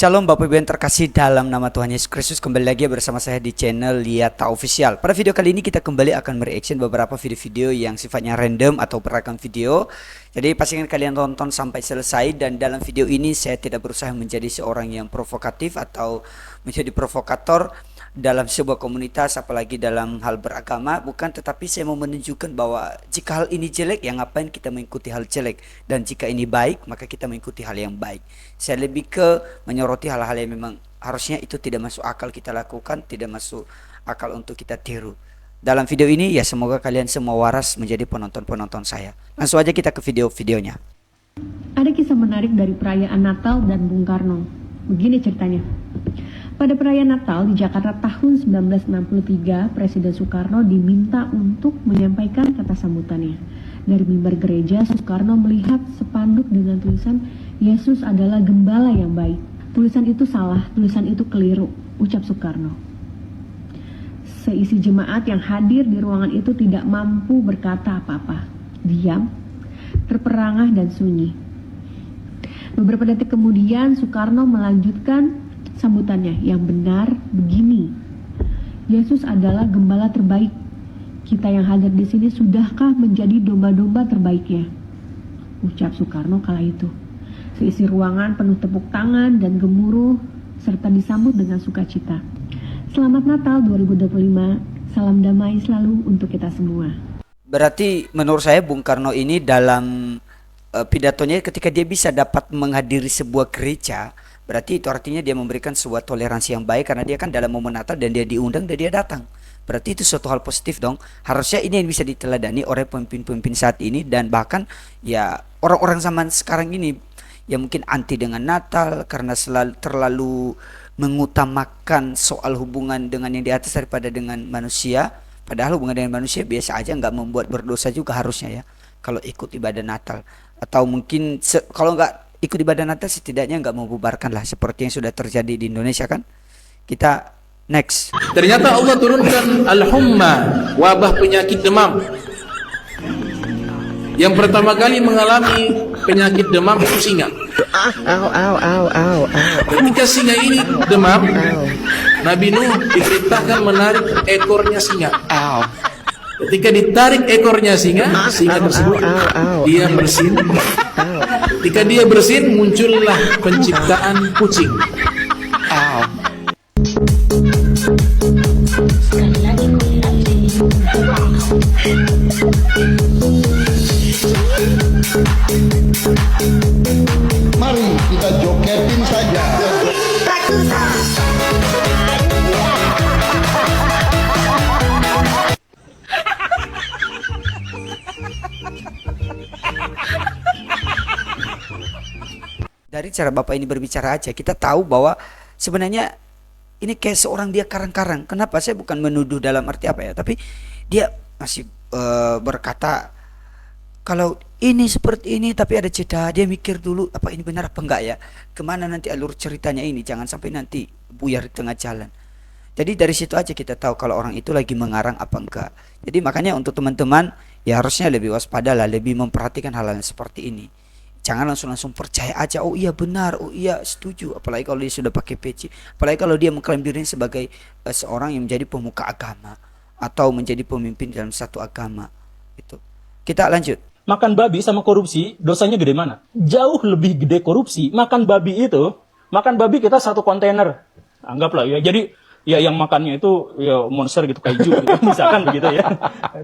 Shalom Bapak Ibu yang terkasih dalam nama Tuhan Yesus Kristus. Kembali lagi bersama saya di channel Liata Official. Pada video kali ini kita kembali akan mereaction beberapa video-video yang sifatnya random atau beragam video. Jadi pastikan kalian tonton sampai selesai. Dan dalam video ini saya tidak berusaha menjadi seorang yang provokatif atau menjadi provokator dalam sebuah komunitas, apalagi dalam hal beragama, bukan, tetapi saya mau menunjukkan bahwa jika hal ini jelek, ya ngapain kita mengikuti hal jelek, dan jika ini baik, maka kita mengikuti hal yang baik. Saya lebih ke menyoroti hal-hal yang memang harusnya itu tidak masuk akal kita lakukan, tidak masuk akal untuk kita tiru. Dalam video ini ya semoga kalian semua waras menjadi penonton-penonton saya. Langsung aja kita ke video-videonya. Ada kisah menarik dari perayaan Natal dan Bung Karno. Begini ceritanya. Pada perayaan Natal di Jakarta tahun 1963, Presiden Soekarno diminta untuk menyampaikan kata sambutannya. Dari mimbar gereja, Soekarno melihat spanduk dengan tulisan Yesus adalah gembala yang baik. Tulisan itu salah, tulisan itu keliru, ucap Soekarno. Seisi jemaat yang hadir di ruangan itu tidak mampu berkata apa-apa. Diam, terperangah dan sunyi. Beberapa detik kemudian Soekarno melanjutkan sambutannya yang benar begini. Yesus adalah gembala terbaik. Kita yang hadir di sini sudahkah menjadi domba-domba terbaiknya? Ucap Soekarno kala itu. Seisi ruangan penuh tepuk tangan dan gemuruh serta disambut dengan sukacita. Selamat Natal 2025. Salam damai selalu untuk kita semua. Berarti menurut saya Bung Karno ini dalam pidatonya ketika dia bisa dapat menghadiri sebuah gereja, berarti itu artinya dia memberikan sebuah toleransi yang baik, karena dia kan dalam momen Natal dan dia diundang dan dia datang. Berarti itu suatu hal positif dong. Harusnya ini yang bisa diteladani oleh pemimpin-pemimpin saat ini, dan bahkan ya orang-orang zaman sekarang ini yang mungkin anti dengan Natal karena terlalu mengutamakan soal hubungan dengan yang di atas daripada dengan manusia. Padahal hubungan dengan manusia biasa aja, nggak membuat berdosa juga harusnya ya kalau ikut ibadah Natal. Atau mungkin kalau nggak ikut ibadah Natal setidaknya nggak membubarkan lah, seperti yang sudah terjadi di Indonesia kan. Kita next. Ternyata Allah turunkan al-humma, wabah penyakit demam. Yang pertama kali mengalami penyakit demam itu singa. Ketika singa ini demam, Nabi Nuh diperintahkan menarik ekornya singa. Ketika ditarik ekornya singa tersebut dia bersin. Ketika dia bersin, muncullah penciptaan kucing. Mari kita jogetin saja. Dari cara Bapak ini berbicara aja kita tahu bahwa sebenarnya ini kayak seorang dia karang-karang. Kenapa? Saya bukan menuduh dalam arti apa ya, tapi dia masih berkata kalau ini seperti ini, tapi ada jeda, dia mikir dulu apa ini benar apa enggak ya, kemana nanti alur ceritanya ini, jangan sampai nanti buyar di tengah jalan. Jadi dari situ aja kita tahu kalau orang itu lagi mengarang apa enggak. Jadi makanya untuk teman-teman ya harusnya lebih waspada lah, lebih memperhatikan hal-hal seperti ini. Jangan langsung percaya aja, oh iya benar, oh iya setuju. Apalagi kalau dia sudah pakai peci, apalagi kalau dia mengklaim dirinya sebagai seorang yang menjadi pemuka agama atau menjadi pemimpin dalam satu agama. Itu. Kita lanjut. Makan babi sama korupsi dosanya gede mana? Jauh lebih gede korupsi. Makan babi kita satu kontainer. Anggaplah ya. Jadi ya yang makannya itu ya monster gitu, kaiju gitu. Misalkan begitu ya.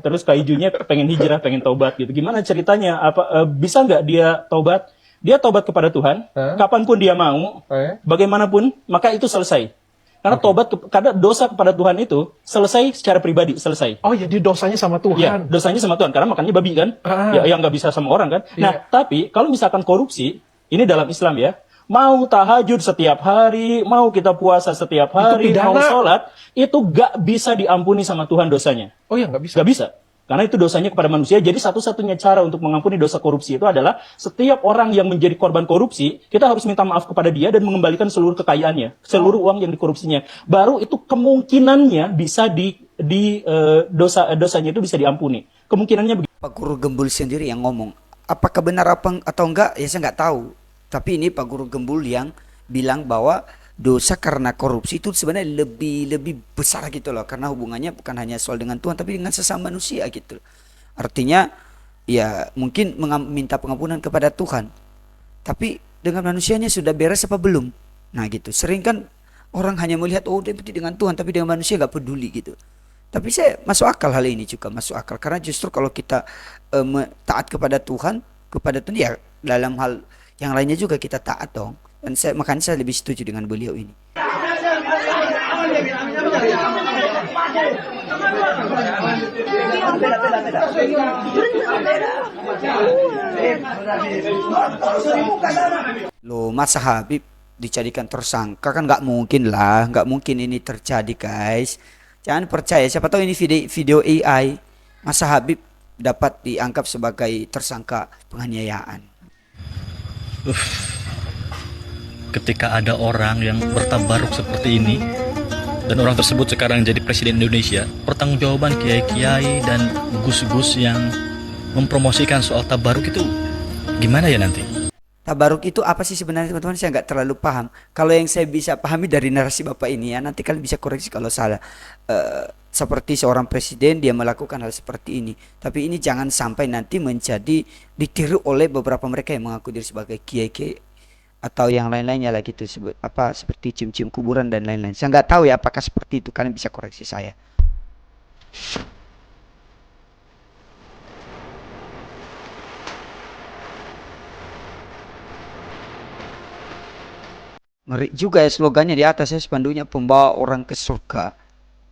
Terus kaijunya pengen hijrah, pengen taubat gitu. Gimana ceritanya? Bisa nggak dia taubat? Dia taubat kepada Tuhan, kapanpun dia mau, bagaimanapun, maka itu selesai. Karena tobat, karena dosa kepada Tuhan itu selesai secara pribadi, selesai. Oh, jadi dosanya sama Tuhan. Ya, dosanya sama Tuhan, karena makannya babi kan. Ya, yang nggak bisa sama orang kan. Nah, tapi kalau misalkan korupsi, ini dalam Islam ya, mau tahajud setiap hari, mau kita puasa setiap hari, mau sholat, itu nggak bisa diampuni sama Tuhan dosanya. Oh ya, nggak bisa? Nggak bisa. Karena itu dosanya kepada manusia. Jadi satu-satunya cara untuk mengampuni dosa korupsi itu adalah setiap orang yang menjadi korban korupsi, kita harus minta maaf kepada dia dan mengembalikan seluruh kekayaannya, seluruh uang yang dikorupsinya. Baru itu kemungkinannya bisa dosanya itu bisa diampuni. Kemungkinannya begitu. Pak Guru Gembul sendiri yang ngomong. Apakah benar apa atau enggak? Ya saya nggak tahu. Tapi ini Pak Guru Gembul yang bilang bahwa dosa karena korupsi itu sebenarnya lebih lebih besar gitu loh, karena hubungannya bukan hanya soal dengan Tuhan tapi dengan sesama manusia gitu. Artinya ya mungkin minta pengampunan kepada Tuhan, tapi dengan manusianya sudah beres apa belum? Nah gitu. Sering kan orang hanya melihat oh dia dengan Tuhan tapi dengan manusia gak peduli gitu. Tapi saya masuk akal, hal ini juga masuk akal karena justru kalau kita taat kepada Tuhan ya dalam hal yang lainnya juga kita taat dong. Dan makanya saya lebih setuju dengan beliau ini. Loh, masa Habib dijadikan tersangka, kan nggak mungkin lah, nggak mungkin ini terjadi guys. Jangan percaya, siapa tahu ini video AI. Masa Habib dapat dianggap sebagai tersangka penganiayaan. Ketika ada orang yang bertabaruk seperti ini dan orang tersebut sekarang jadi presiden Indonesia, pertanggungjawaban kiai-kiai dan gus-gus yang mempromosikan soal tabaruk itu gimana ya nanti? Tabaruk itu apa sih sebenarnya teman-teman? Saya nggak terlalu paham. Kalau yang saya bisa pahami dari narasi Bapak ini ya, nanti kalian bisa koreksi kalau salah. Seperti seorang presiden dia melakukan hal seperti ini. Tapi ini jangan sampai nanti menjadi ditiru oleh beberapa mereka yang mengaku diri sebagai kiai-kiai atau yang lain-lainnya lah gitu, seperti cium-cium kuburan dan lain-lain. Saya nggak tahu ya apakah seperti itu, kalian bisa koreksi saya. Ngeri juga ya slogannya di atas ya, spanduknya pembawa orang ke surga.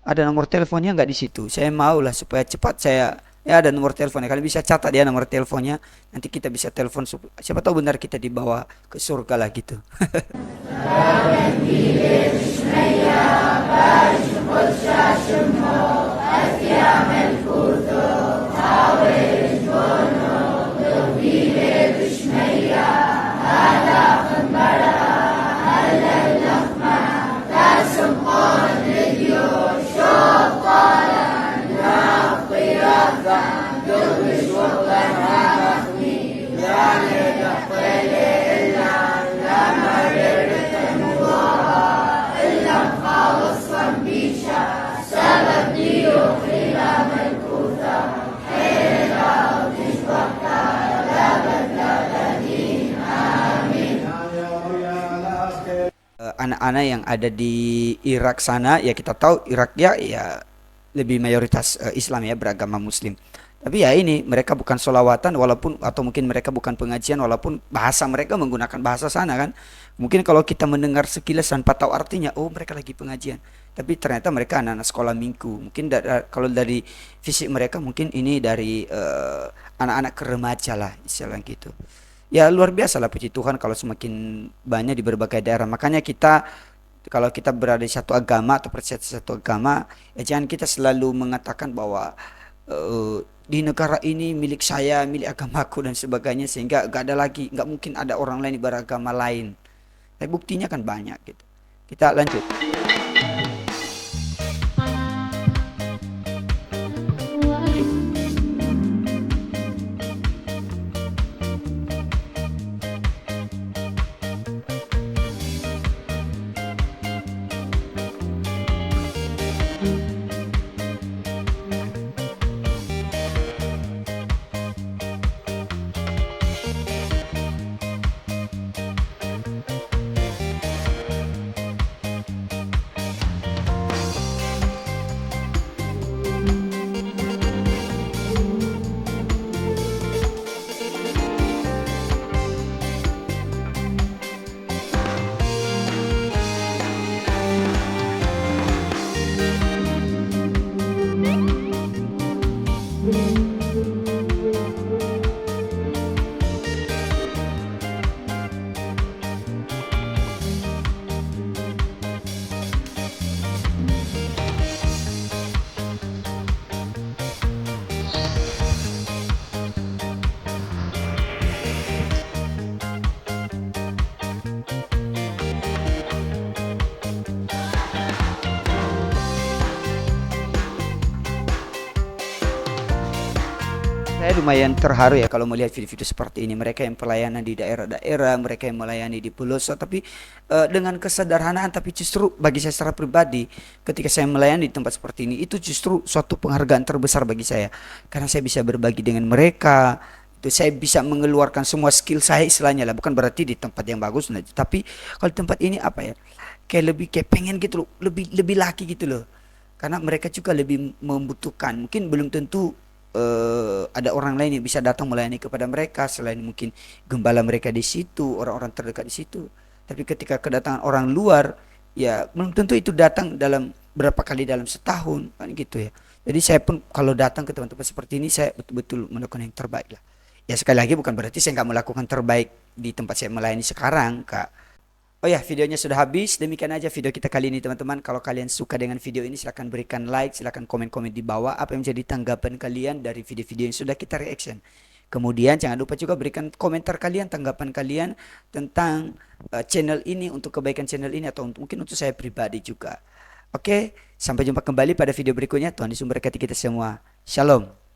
Ada nomor teleponnya nggak di situ? Saya mau lah supaya cepat saya ya ada nomor teleponnya. Kalian bisa catat ya nomor teleponnya. Nanti kita bisa telepon. Siapa tahu benar kita dibawa ke surga lah gitu. Anak-anak yang ada di Irak sana ya, kita tahu Irak ya lebih mayoritas Islam ya, beragama Muslim. Tapi ya ini mereka bukan sholawatan walaupun, atau mungkin mereka bukan pengajian walaupun bahasa mereka menggunakan bahasa sana kan. Mungkin kalau kita mendengar sekilas tanpa tahu artinya, oh mereka lagi pengajian. Tapi ternyata mereka anak-anak sekolah minggu. Mungkin kalau dari fisik mereka mungkin ini dari anak-anak remaja lah istilah gitu. Ya luar biasa lah, puji Tuhan kalau semakin banyak di berbagai daerah. Makanya kita kalau kita berada di satu agama atau percaya satu agama, ya jangan kita selalu mengatakan bahwa di negara ini milik saya, milik agamaku dan sebagainya, sehingga nggak mungkin ada orang lain beragama lain. Tapi buktinya kan banyak gitu. Kita lanjut. lumayan terharu ya kalau melihat video-video seperti ini. Mereka yang pelayanan di daerah-daerah, mereka yang melayani di pelosok, tapi dengan kesederhanaan. Tapi justru bagi saya secara pribadi, ketika saya melayani di tempat seperti ini, itu justru suatu penghargaan terbesar bagi saya, karena saya bisa berbagi dengan mereka. Itu saya bisa mengeluarkan semua skill saya istilahnya lah. Bukan berarti di tempat yang bagus, nah, tapi kalau di tempat ini apa ya, kayak lebih kayak pengen gitu loh, lebih laki gitu loh, karena mereka juga lebih membutuhkan. Mungkin belum tentu ada orang lain yang bisa datang melayani kepada mereka selain mungkin gembala mereka di situ, orang-orang terdekat di situ. Tapi ketika kedatangan orang luar, ya belum tentu itu datang dalam berapa kali dalam setahun kan gitu ya. Jadi saya pun kalau datang ke tempat-tempat seperti ini, saya betul-betul melakukan yang terbaik lah. Ya sekali lagi bukan berarti saya nggak melakukan terbaik di tempat saya melayani sekarang, Kak. Oh ya, videonya sudah habis. Demikian aja video kita kali ini, teman-teman. Kalau kalian suka dengan video ini, silahkan berikan like, silahkan komen-komen di bawah apa yang menjadi tanggapan kalian dari video-video yang sudah kita reaction. Kemudian jangan lupa juga berikan komentar kalian, tanggapan kalian tentang channel ini, untuk kebaikan channel ini, atau mungkin untuk saya pribadi juga. Oke, sampai jumpa kembali pada video berikutnya. Tuhan Yesus memberkati kita semua. Shalom.